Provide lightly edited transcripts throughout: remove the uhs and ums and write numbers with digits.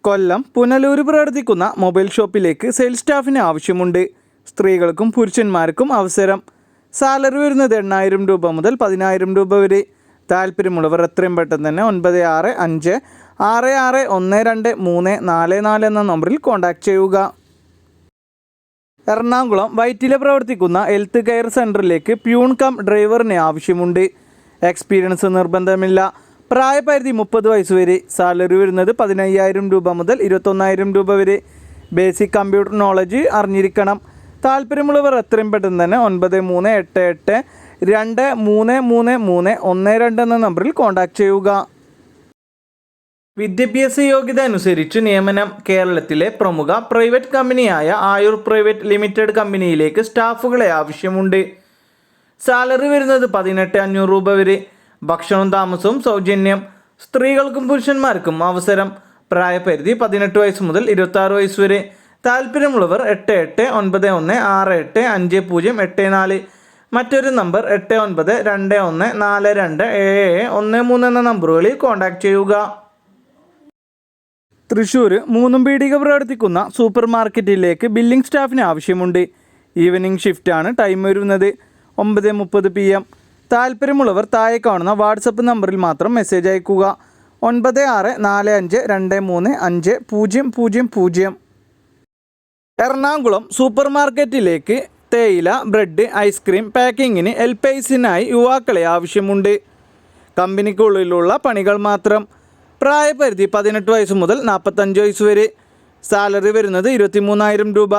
കൊല്ലം പുനലൂർ പ്രവർത്തിക്കുന്ന മൊബൈൽ ഷോപ്പിലേക്ക് സെയിൽസ് സ്റ്റാഫിന് ആവശ്യമുണ്ട്. സ്ത്രീകൾക്കും പുരുഷന്മാർക്കും അവസരം. സാലറി വരുന്നത് 8,000 രൂപ മുതൽ 10,000 രൂപ വരെ. താല്പര്യമുള്ളവർ എത്രയും പെട്ടെന്ന് തന്നെ 9656612344 എന്ന നമ്പറിൽ കോൺടാക്റ്റ് ചെയ്യുക. എറണാകുളം വൈറ്റില പ്രവർത്തിക്കുന്ന ഹെൽത്ത് കെയർ സെൻറ്ററിലേക്ക് പ്യൂൺ കം ഡ്രൈവറിന് ആവശ്യമുണ്ട്. എക്സ്പീരിയൻസ് നിർബന്ധമില്ല. പ്രായപരിധി 30 വയസ്സ് വരെ. സാലറി വരുന്നത് 15,000 രൂപ മുതൽ 21,000 രൂപ വരെ. ബേസിക് കമ്പ്യൂട്ടർ നോളജ് അറിഞ്ഞിരിക്കണം. താല്പര്യമുള്ളവർ എത്രയും പെട്ടെന്ന് തന്നെ 9388233312 എന്ന നമ്പറിൽ കോൺടാക്റ്റ് ചെയ്യുക. വിദ്യാഭ്യാസ യോഗ്യത അനുസരിച്ച് നിയമനം. കേരളത്തിലെ പ്രമുഖ പ്രൈവറ്റ് കമ്പനിയായ ആയുർ പ്രൈവറ്റ് ലിമിറ്റഡ് കമ്പനിയിലേക്ക് സ്റ്റാഫുകളെ ആവശ്യമുണ്ട്. സാലറി വരുന്നത് 18,500 രൂപ വരെ. ഭക്ഷണവും താമസവും സൗജന്യം. സ്ത്രീകൾക്കും പുരുഷന്മാർക്കും അവസരം. പ്രായപരിധി 18 വയസ്സ് മുതൽ 26 വയസ്സ് വരെ. താല്പര്യമുള്ളവർ 8891685084. മറ്റൊരു നമ്പർ 8921427713 എന്ന നമ്പറുകളിൽ കോൺടാക്റ്റ് ചെയ്യുക. തൃശ്ശൂർ മൂന്നുംപീടിക പ്രവർത്തിക്കുന്ന സൂപ്പർ മാർക്കറ്റിലേക്ക് ബില്ലിംഗ് സ്റ്റാഫിന് ആവശ്യമുണ്ട്. ഈവനിംഗ് ഷിഫ്റ്റാണ്. ടൈം വരുന്നത് 9:30 PM. താല്പര്യമുള്ളവർ താഴെ കാണുന്ന വാട്സപ്പ് നമ്പറിൽ മാത്രം മെസ്സേജ് അയക്കുക. 9645235000. എറണാകുളം സൂപ്പർ മാർക്കറ്റിലേക്ക് തേയില, ബ്രെഡ്, ഐസ്ക്രീം പാക്കിങ്ങിന് ഹെൽപ്പേഴ്സിനായി യുവാക്കളെ ആവശ്യമുണ്ട്. കമ്പനിക്കുള്ളിലുള്ള പണികൾ മാത്രം. പ്രായപരിധി 18 വയസ്സ് മുതൽ 45 വയസ്സ് വരെ. സാലറി വരുന്നത് 23,000 രൂപ.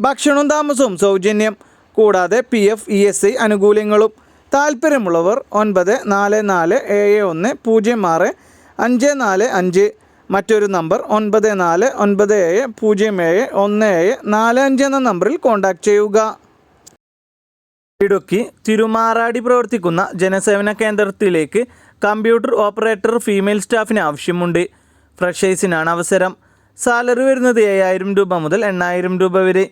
ഭക്ഷണവും താമസവും സൗജന്യം. കൂടാതെ PF ESI ആനുകൂല്യങ്ങളും. താല്പര്യമുള്ളവർ 9471065545. മറ്റൊരു നമ്പർ 9497071745 എന്ന നമ്പറിൽ കോൺടാക്റ്റ് ചെയ്യുക. ഇടുക്കി തിരുമാറാടി പ്രവർത്തിക്കുന്ന ജനസേവന കേന്ദ്രത്തിലേക്ക് കമ്പ്യൂട്ടർ ഓപ്പറേറ്റർ ഫീമെയിൽ സ്റ്റാഫിന് ആവശ്യമുണ്ട്. ഫ്രഷേഴ്സിനാണ് അവസരം. സാലറി വരുന്നത് 7,000 രൂപ മുതൽ 8,000 രൂപ വരെ.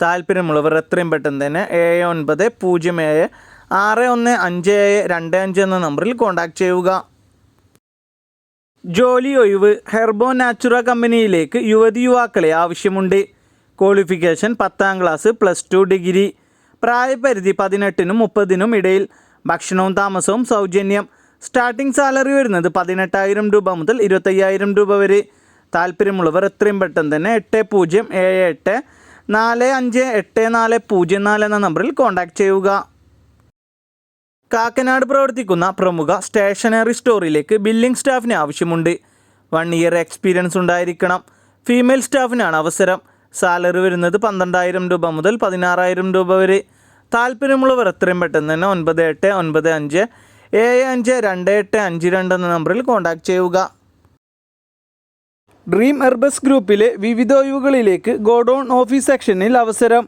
താല്പര്യമുള്ളവർ എത്രയും പെട്ടെന്ന് തന്നെ 7907615525 എന്ന നമ്പറിൽ കോൺടാക്റ്റ് ചെയ്യുക. ജോലി ഒഴിവ്. ഹെർബോ നാച്ചുറ കമ്പനിയിലേക്ക് യുവതിയുവാക്കളെ ആവശ്യമുണ്ട്. Qualification 10ാം class +2 degree. പ്രായപരിധി 18നും 30നും ഇടയിൽ. ഭക്ഷണവും താമസവും സൗജന്യം. സ്റ്റാർട്ടിംഗ് സാലറി വരുന്നത് 18,000 രൂപ മുതൽ 25,000 രൂപ വരെ. താല്പര്യമുള്ളവർ എത്രയും പെട്ടെന്ന് തന്നെ 8078458404 എന്ന നമ്പറിൽ കോൺടാക്റ്റ് ചെയ്യുക. കാക്കനാട് പ്രവർത്തിക്കുന്ന പ്രമുഖ സ്റ്റേഷനറി സ്റ്റോറിലേക്ക് ബില്ലിംഗ് സ്റ്റാഫിന് ആവശ്യമുണ്ട്. 1 ഇയർ എക്സ്പീരിയൻസ് ഉണ്ടായിരിക്കണം. ഫീമെയിൽ സ്റ്റാഫിനാണ് അവസരം. സാലറി വരുന്നത് 12,000 രൂപ മുതൽ 16,000 രൂപ വരെ. താല്പര്യമുള്ളവർ എത്രയും പെട്ടെന്ന് തന്നെ 9895752852 എന്ന നമ്പറിൽ കോൺടാക്റ്റ് ചെയ്യുക. ഡ്രീം എർബസ് ഗ്രൂപ്പിലെ വിവിധ ഒഴിവുകളിലേക്ക് ഗോഡൗൺ ഓഫീസ് സെക്ഷനിൽ അവസരം.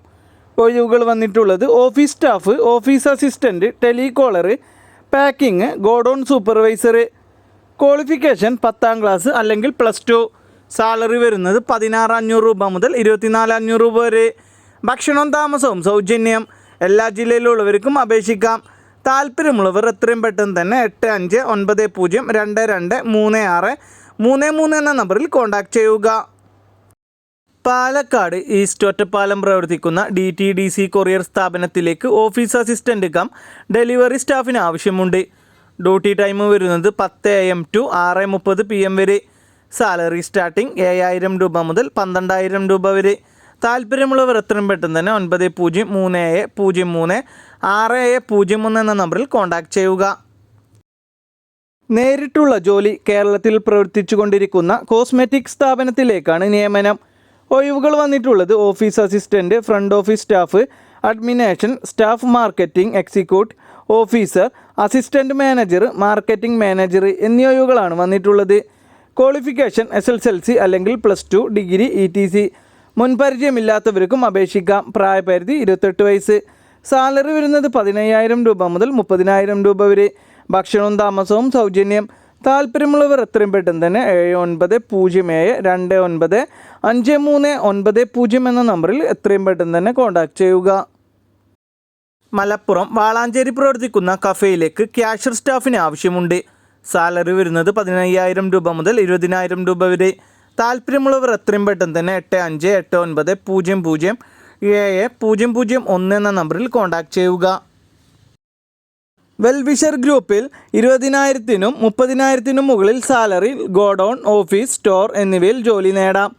ഒഴിവുകൾ വന്നിട്ടുള്ളത് office staff, office assistant, telecaller, packing, godown supervisor. Qualification 10ാം class അല്ലെങ്കിൽ +2. സാലറി വരുന്നത് 16,500 രൂപ മുതൽ 24,500 രൂപ വരെ. ഭക്ഷണവും താമസവും സൗജന്യം. എല്ലാ ജില്ലയിലുള്ളവർക്കും അപേക്ഷിക്കാം. താല്പര്യമുള്ളവർ എത്രയും പെട്ടെന്ന് തന്നെ 8590223633 എന്ന നമ്പറിൽ കോൺടാക്റ്റ് ചെയ്യുക. പാലക്കാട് ഈസ്റ്റ് ഒറ്റപ്പാലം പ്രവർത്തിക്കുന്ന DTDC കൊറിയർ സ്ഥാപനത്തിലേക്ക് ഓഫീസ് അസിസ്റ്റൻ്റ് കം ഡെലിവറി സ്റ്റാഫിന് ആവശ്യമുണ്ട്. ഡ്യൂട്ടി ടൈം വരുന്നത് 10 AM to 6:30 PM വരെ. സാലറി സ്റ്റാർട്ടിംഗ് 7,000 രൂപ മുതൽ 12,000 രൂപ വരെ. താല്പര്യമുള്ളവർ എത്രയും പെട്ടെന്ന് തന്നെ 9037036601 എന്ന നമ്പറിൽ കോൺടാക്റ്റ് ചെയ്യുക. നേരിട്ടുള്ള ജോലി. കേരളത്തിൽ പ്രവർത്തിച്ചു കൊണ്ടിരിക്കുന്ന കോസ്മെറ്റിക് സ്ഥാപനത്തിലേക്കാണ് നിയമനം. ഒഴിവുകൾ വന്നിട്ടുള്ളത് office assistant, front office staff, അഡ്മിനേഷൻ staff, marketing executive officer, assistant manager, marketing manager എന്നീ ഒഴിവുകളാണ് വന്നിട്ടുള്ളത്. ക്വാളിഫിക്കേഷൻ SSLC അല്ലെങ്കിൽ +2 ഡിഗ്രി ETC. മുൻപരിചയമില്ലാത്തവർക്കും അപേക്ഷിക്കാം. പ്രായപരിധി 28 വയസ്സ്. സാലറി വരുന്നത് 15,000 രൂപ മുതൽ 30,000 രൂപ വരെ. ഭക്ഷണവും താമസവും സൗജന്യം. താല്പര്യമുള്ളവർ എത്രയും പെട്ടെന്ന് തന്നെ 7907295390 എന്ന നമ്പറിൽ എത്രയും പെട്ടെന്ന് തന്നെ കോൺടാക്റ്റ് ചെയ്യുക. മലപ്പുറം വാളാഞ്ചേരി പ്രവർത്തിക്കുന്ന കഫേയിലേക്ക് ക്യാഷ്യർ സ്റ്റാഫിന് ആവശ്യമുണ്ട്. സാലറി വരുന്നത് 15,000 രൂപ മുതൽ 20,000 രൂപ വരെ. താല്പര്യമുള്ളവർ എത്രയും പെട്ടെന്ന് തന്നെ 8589070001 എന്ന നമ്പറിൽ കോൺടാക്റ്റ് ചെയ്യുക. വെൽവിഷർ ഗ്രൂപ്പിൽ 20,000-നും 30,000-നും മുകളിൽ സാലറി, ഗോഡൗൺ, ഓഫീസ്, സ്റ്റോർ എന്നിവയിൽ ജോലി നേടാം.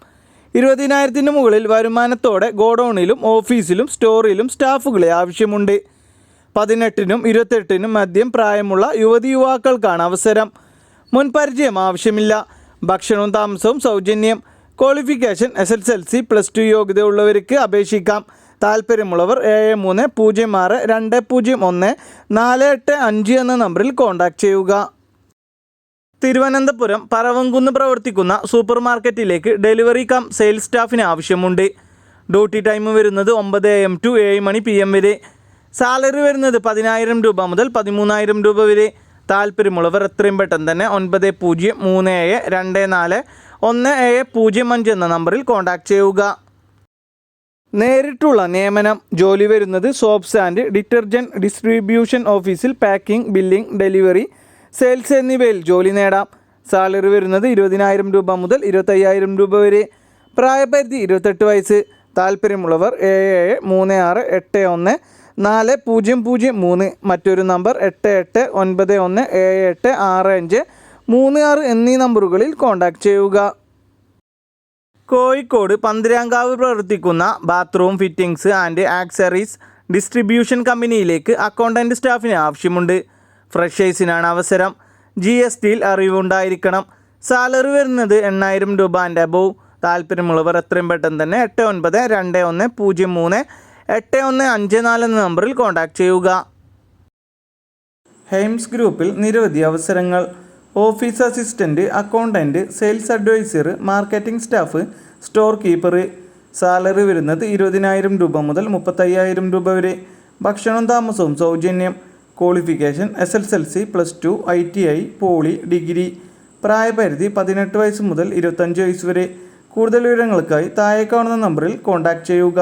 20,000-ന് മുകളിൽ വരുമാനത്തോടെ ഗോഡൗണിലും ഓഫീസിലും സ്റ്റോറിലും സ്റ്റാഫുകളെ ആവശ്യമുണ്ട്. 18-നും 28-നും മധ്യം പ്രായമുള്ള യുവതി യുവാക്കൾക്കാണ് അവസരം. മുൻപരിചയം ആവശ്യമില്ല. ഭക്ഷണവും താമസവും സൗജന്യം. ക്വാളിഫിക്കേഷൻ SSLC +2 യോഗ്യതയുള്ളവർക്ക് അപേക്ഷിക്കാം. താല്പര്യമുള്ളവർ 7306201485 എന്ന നമ്പറിൽ കോൺടാക്റ്റ് ചെയ്യുക. തിരുവനന്തപുരം പറവങ്കുന്ന് പ്രവർത്തിക്കുന്ന സൂപ്പർ മാർക്കറ്റിലേക്ക് ഡെലിവറി കം സെയിൽസ് സ്റ്റാഫിന് ആവശ്യമുണ്ട്. ഡ്യൂട്ടി ടൈം വരുന്നത് 9 AM to 7 PM വരെ. സാലറി വരുന്നത് 10,000 രൂപ മുതൽ 13,000 രൂപ വരെ. താല്പര്യമുള്ളവർ എത്രയും പെട്ടെന്ന് തന്നെ 9037241705 എന്ന നമ്പറിൽ കോൺടാക്റ്റ് ചെയ്യുക. നേരിട്ടുള്ള നിയമനം. ജോലി വരുന്നത് സോപ്സ് ആൻഡ് ഡിറ്റർജൻറ്റ് ഡിസ്ട്രിബ്യൂഷൻ ഓഫീസിൽ പാക്കിംഗ്, ബില്ലിംഗ്, ഡെലിവറി, സെയിൽസ് എന്നിവയിൽ ജോലി നേടാം. സാലറി വരുന്നത് 20,000 രൂപ മുതൽ 25,000 രൂപ വരെ. പ്രായപരിധി 28 വയസ്സ്. താല്പര്യമുള്ളവർ 7731140003, മറ്റൊരു നമ്പർ 8891786536 എന്നീ നമ്പറുകളിൽ കോൺടാക്റ്റ് ചെയ്യുക. കോഴിക്കോട് പന്തിരാങ്കാവ് പ്രവർത്തിക്കുന്ന bathroom fittings and accessories distribution കമ്പനിയിലേക്ക് അക്കൗണ്ടൻറ്റ് സ്റ്റാഫിന് ആവശ്യമുണ്ട്. ഫ്രഷേഴ്സിനാണ് അവസരം. GSTയിൽ അറിവുണ്ടായിരിക്കണം. സാലറി വരുന്നത് 8,000 രൂപ ആൻഡ് അബോവ്. താല്പര്യമുള്ളവർ എത്രയും പെട്ടെന്ന് തന്നെ 8921038154 എന്ന നമ്പറിൽ കോൺടാക്റ്റ് ചെയ്യുക. ഹെയിംസ് ഗ്രൂപ്പിൽ നിരവധി അവസരങ്ങൾ. Office assistant, accountant, sales adviser, marketing staff, store keeper. Salary വരുന്നത് 20,000 രൂപ മുതൽ 35,000 രൂപ വരെ. ഭക്ഷണവും താമസവും സൗജന്യം. Qualification SSLC +2, ITI, poly, degree. പ്രായപരിധി 18 വയസ്സ് മുതൽ 25 വയസ്സ് വരെ. കൂടുതൽ വിവരങ്ങൾക്കായി താഴെ കാണുന്ന നമ്പറിൽ കോൺടാക്റ്റ് ചെയ്യുക.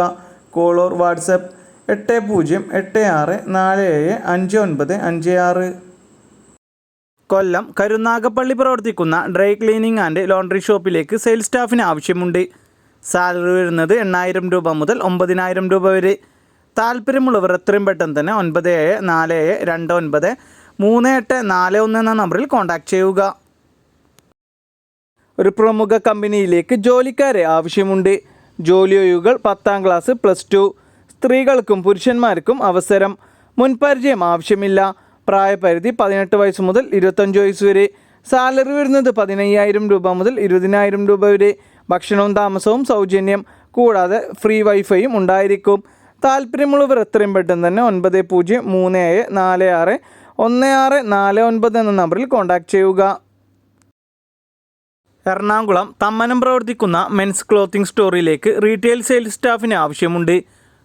Call or WhatsApp 8086475956. Kollam Karunagappally പ്രവർത്തിക്കുന്ന ഡ്രൈ ക്ലീനിങ് ആൻഡ് ലോണ്ടറി ഷോപ്പിലേക്ക് സെയിൽസ് സ്റ്റാഫിന് ആവശ്യമുണ്ട്. സാലറി വരുന്നത് 8,000 രൂപ മുതൽ 9,000 രൂപ വരെ. താല്പര്യമുള്ളവർ എത്രയും പെട്ടെന്ന് തന്നെ 9747293841 എന്ന നമ്പറിൽ കോൺടാക്റ്റ് ചെയ്യുക. ഒരു പ്രമുഖ കമ്പനിയിലേക്ക് ജോലിക്കാരെ ആവശ്യമുണ്ട്. ജോലി ഒഴിവുകൾ 10ാം ക്ലാസ് +2. സ്ത്രീകൾക്കും പുരുഷന്മാർക്കും അവസരം. മുൻപരിചയം ആവശ്യമില്ല. പ്രായപരിധി 18 വയസ്സ് മുതൽ 25 വയസ്സ് വരെ. സാലറി വരുന്നത് 15,000 രൂപ മുതൽ 20,000 രൂപ വരെ. ഭക്ഷണവും താമസവും സൗജന്യം. കൂടാതെ ഫ്രീ വൈഫൈയും ഉണ്ടായിരിക്കും. താല്പര്യമുള്ളവർ എത്രയും പെട്ടെന്ന് തന്നെ 9037461649 എന്ന നമ്പറിൽ കോൺടാക്റ്റ് ചെയ്യുക. എറണാകുളം തമ്മനം പ്രവർത്തിക്കുന്ന മെൻസ് ക്ലോത്തിങ് സ്റ്റോറിലേക്ക് റീറ്റെയിൽ സെയിൽസ് സ്റ്റാഫിന് ആവശ്യമുണ്ട്.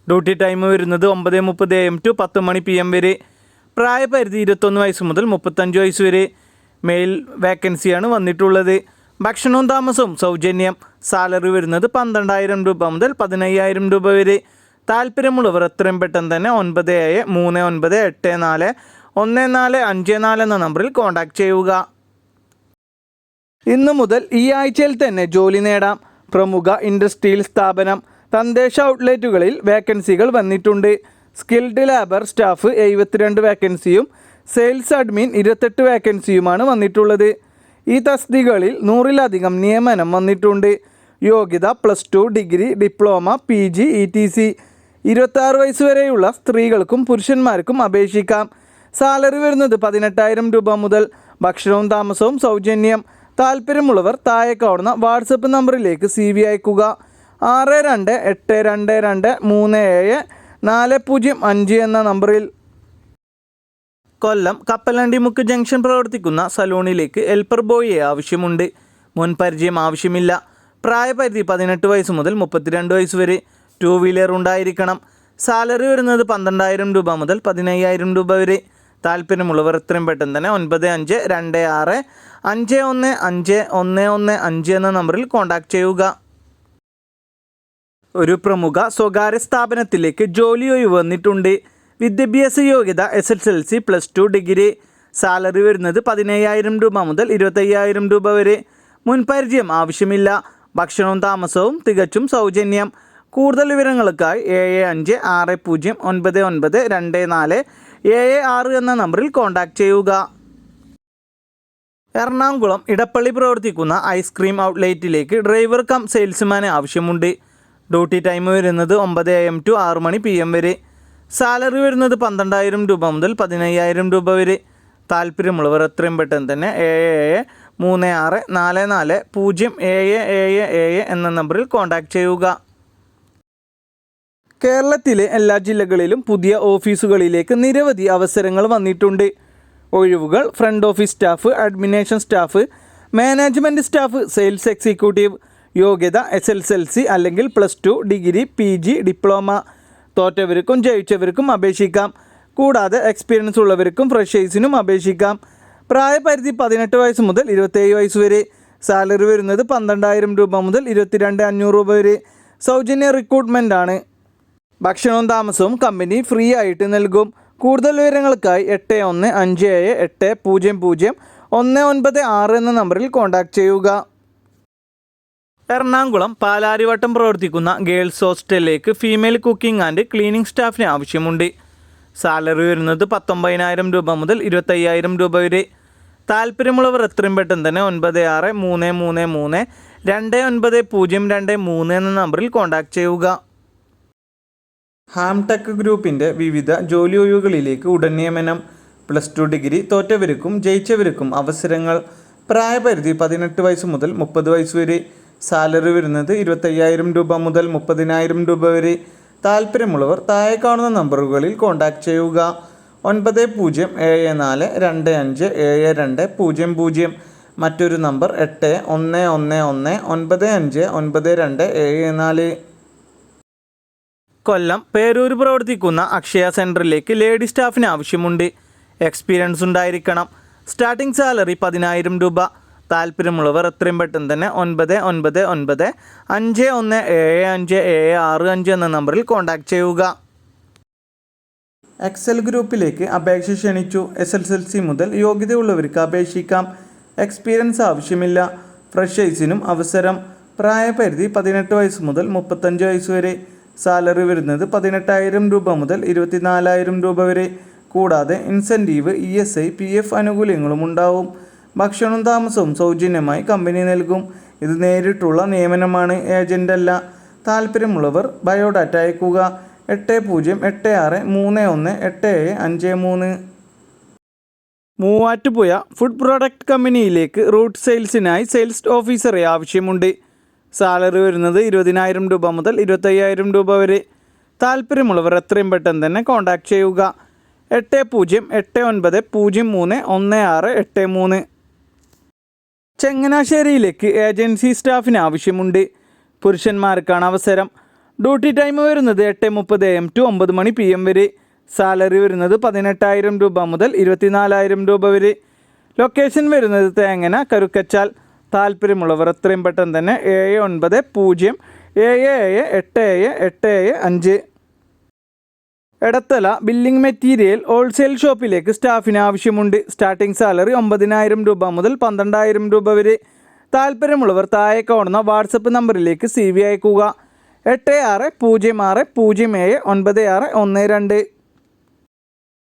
ഡ്യൂട്ടി ടൈം വരുന്നത് 9:30 AM to 10 PM വരെ. പ്രായപരിധി 21 വയസ്സ് മുതൽ 35 വയസ്സ് വരെ. മെയിൽ വേക്കൻസിയാണ് വന്നിട്ടുള്ളത്. ഭക്ഷണവും താമസവും സൗജന്യം. സാലറി വരുന്നത് 12,000 രൂപ മുതൽ 15,000 രൂപ വരെ. താല്പര്യമുള്ളവർ എത്രയും പെട്ടെന്ന് തന്നെ 9739841454 എന്ന നമ്പറിൽ കോൺടാക്റ്റ് ചെയ്യുക. ഇന്നു മുതൽ ഈ ആഴ്ചയിൽ തന്നെ ജോലി നേടാം. പ്രമുഖ ഇൻഡസ്ട്രിയൽ സ്ഥാപനം. തദ്ദേശ ഔട്ട്ലെറ്റുകളിൽ വേക്കൻസികൾ വന്നിട്ടുണ്ട്. സ്കിൽഡ് ലേബർ സ്റ്റാഫ് 72 വേക്കൻസിയും സെയിൽസ് അഡ്മിൻ 28 വേക്കൻസിയുമാണ് വന്നിട്ടുള്ളത്. ഈ തസ്തികകളിൽ 100-ലധികം നിയമനം വന്നിട്ടുണ്ട്. യോഗ്യത +2, ഡിഗ്രി, ഡിപ്ലോമ, PG, ETC. 26 വയസ്സ് വരെയുള്ള സ്ത്രീകൾക്കും പുരുഷന്മാർക്കും അപേക്ഷിക്കാം. സാലറി വരുന്നത് 18,000 രൂപ മുതൽ. ഭക്ഷണവും താമസവും സൗജന്യം. താല്പര്യമുള്ളവർ താഴെ കാണുന്ന വാട്സപ്പ് നമ്പറിലേക്ക് CV അയക്കുക. 6282237405 എന്ന നമ്പറിൽ. കൊല്ലം കപ്പലണ്ടിമുക്ക് ജംഗ്ഷൻ പ്രവർത്തിക്കുന്ന സലൂണിലേക്ക് ഹെൽപ്പർ ബോയിയെ ആവശ്യമുണ്ട്. മുൻപരിചയം ആവശ്യമില്ല. പ്രായപരിധി 18 വയസ്സ് മുതൽ 32 വയസ്സ് വരെ. 2 വീലർ ഉണ്ടായിരിക്കണം. സാലറി വരുന്നത് 12,000 രൂപ മുതൽ 15,000 രൂപ വരെ. താല്പര്യമുള്ളവർ എത്രയും പെട്ടെന്ന് തന്നെ 9526515115 എന്ന നമ്പറിൽ കോൺടാക്റ്റ് ചെയ്യുക. ഒരു പ്രമുഖ സ്വകാര്യ സ്ഥാപനത്തിലേക്ക് ജോലി ഒഴിവ് വന്നിട്ടുണ്ട്. വിദ്യാഭ്യാസ യോഗ്യത SSLC +2, ഡിഗ്രി. സാലറി വരുന്നത് 15,000 രൂപ മുതൽ 25,000 രൂപ വരെ. മുൻപരിചയം ആവശ്യമില്ല. ഭക്ഷണവും താമസവും തികച്ചും സൗജന്യം. കൂടുതൽ വിവരങ്ങൾക്കായി 7560992476 എന്ന നമ്പറിൽ കോൺടാക്റ്റ് ചെയ്യുക. എറണാകുളം ഇടപ്പള്ളി പ്രവർത്തിക്കുന്ന ഐസ്ക്രീം ഔട്ട്ലെറ്റിലേക്ക് ഡ്രൈവർ കം സെയിൽസ്മാന് ആവശ്യമുണ്ട്. ഡ്യൂട്ടി ടൈം വരുന്നത് 9 AM to 6 PM വരെ. സാലറി വരുന്നത് 12,000 രൂപ മുതൽ 15,000 രൂപ വരെ. താല്പര്യമുള്ളവർ എത്രയും പെട്ടെന്ന് തന്നെ 7736440777 എന്ന നമ്പറിൽ കോൺടാക്റ്റ് ചെയ്യുക. കേരളത്തിലെ എല്ലാ ജില്ലകളിലും പുതിയ ഓഫീസുകളിലേക്ക് നിരവധി അവസരങ്ങൾ വന്നിട്ടുണ്ട്. ഒഴിവുകൾ front office staff, administration staff, management staff, sales executive. യോഗ്യത SSLC അല്ലെങ്കിൽ +2, ഡിഗ്രി, PG, ഡിപ്ലോമ. തോറ്റവർക്കും ജയിച്ചവർക്കും അപേക്ഷിക്കാം. കൂടാതെ എക്സ്പീരിയൻസ് ഉള്ളവർക്കും ഫ്രഷേഴ്സിനും അപേക്ഷിക്കാം. പ്രായപരിധി 18 വയസ്സ് മുതൽ 27 വയസ്സ് വരെ. സാലറി വരുന്നത് 12,000 രൂപ മുതൽ 22,500 രൂപ വരെ. സൗജന്യ റിക്രൂട്ട്മെൻ്റ് ആണ്. ഭക്ഷണവും താമസവും കമ്പനി ഫ്രീ ആയിട്ട് നൽകും. കൂടുതൽ വിവരങ്ങൾക്കായി 8157800196 എന്ന നമ്പറിൽ കോൺടാക്റ്റ് ചെയ്യുക. എറണാകുളം പാലാരിവട്ടം പ്രവർത്തിക്കുന്ന ഗേൾസ് ഹോസ്റ്റലിലേക്ക് ഫീമെയിൽ കുക്കിംഗ് ആൻഡ് ക്ലീനിങ് സ്റ്റാഫിന് ആവശ്യമുണ്ട്. സാലറി വരുന്നത് 19,000 രൂപ മുതൽ 25,000 രൂപ വരെ. താല്പര്യമുള്ളവർ എത്രയും പെട്ടെന്ന് തന്നെ 9633329023 എന്ന നമ്പറിൽ കോൺടാക്റ്റ് ചെയ്യുക. ഹാംടെക് ഗ്രൂപ്പിൻ്റെ വിവിധ ജോലി ഒഴിവുകളിലേക്ക് ഉടൻ നിയമനം. +2 ഡിഗ്രി തോറ്റവർക്കും ജയിച്ചവർക്കും അവസരങ്ങൾ. പ്രായപരിധി 18 വയസ്സ് മുതൽ 30 വയസ്സ് വരെ. സാലറി വരുന്നത് 25,000 രൂപ മുതൽ 30,000 രൂപ വരെ. താല്പര്യമുള്ളവർ താഴെ കാണുന്ന നമ്പറുകളിൽ കോൺടാക്റ്റ് ചെയ്യുക. 9074257200. മറ്റൊരു നമ്പർ 8111959274. കൊല്ലം പേരൂർ പ്രവർത്തിക്കുന്ന അക്ഷയ സെൻറ്ററിലേക്ക് ലേഡി സ്റ്റാഫിന് ആവശ്യമുണ്ട്. എക്സ്പീരിയൻസ് ഉണ്ടായിരിക്കണം. സ്റ്റാർട്ടിംഗ് സാലറി 10,000 രൂപ. താല്പര്യമുള്ളവർ എത്രയും പെട്ടെന്ന് തന്നെ 9995175565 എന്ന നമ്പറിൽ കോൺടാക്റ്റ് ചെയ്യുക. എക്സൽ ഗ്രൂപ്പിലേക്ക് അപേക്ഷ ക്ഷണിച്ചു. SSLC മുതൽ യോഗ്യതയുള്ളവർക്ക് അപേക്ഷിക്കാം. എക്സ്പീരിയൻസ് ആവശ്യമില്ല. ഫ്രഷേഴ്സിനും അവസരം. പ്രായപരിധി 18 വയസ്സ് മുതൽ 35 വയസ്സ് വരെ. സാലറി വരുന്നത് 18,000 രൂപ മുതൽ 24,000 രൂപ വരെ. കൂടാതെ ഇൻസെൻറ്റീവ്, ESI, PF ആനുകൂല്യങ്ങളും ഉണ്ടാവും. ഭക്ഷണവും താമസവും സൗജന്യമായി കമ്പനി നൽകും. ഇത് നേരിട്ടുള്ള നിയമനമാണ്, ഏജൻ്റ് അല്ല. താല്പര്യമുള്ളവർ ബയോഡാറ്റ അയക്കുക. 8086318753. മൂവാറ്റുപുഴ ഫുഡ് പ്രോഡക്റ്റ് കമ്പനിയിലേക്ക് റൂട്ട് സെയിൽസിനായി സെയിൽസ് ഓഫീസറെ ആവശ്യമുണ്ട്. സാലറി വരുന്നത് 20,000 രൂപ മുതൽ 25,000 രൂപ വരെ. താല്പര്യമുള്ളവർ എത്രയും പെട്ടെന്ന് തന്നെ കോൺടാക്റ്റ് ചെയ്യുക. 8089031683. ചങ്ങനാശ്ശേരിയിലേക്ക് ഏജൻസി സ്റ്റാഫിന് ആവശ്യമുണ്ട്. പുരുഷന്മാർക്കാണ് അവസരം. ഡ്യൂട്ടി ടൈം വരുന്നത് 8:30 AM to 9 PM വരെ. സാലറി വരുന്നത് 18,000 രൂപ മുതൽ 24,000 രൂപ വരെ. ലൊക്കേഷൻ വരുന്നത് തേങ്ങന, കരുക്കച്ചാൽ. താല്പര്യമുള്ളവർ എത്രയും പെട്ടെന്ന് തന്നെ 7907778785. എടത്തല ബില്ലിംഗ് മെറ്റീരിയൽ ഹോൾസെയിൽ ഷോപ്പിലേക്ക് സ്റ്റാഫിന് ആവശ്യമുണ്ട്. സ്റ്റാർട്ടിംഗ് സാലറി 9,000 രൂപ മുതൽ 12,000 രൂപ വരെ. താല്പര്യമുള്ളവർ താഴെ കാണുന്ന വാട്സപ്പ് നമ്പറിലേക്ക് CV അയക്കുക. 8606079612.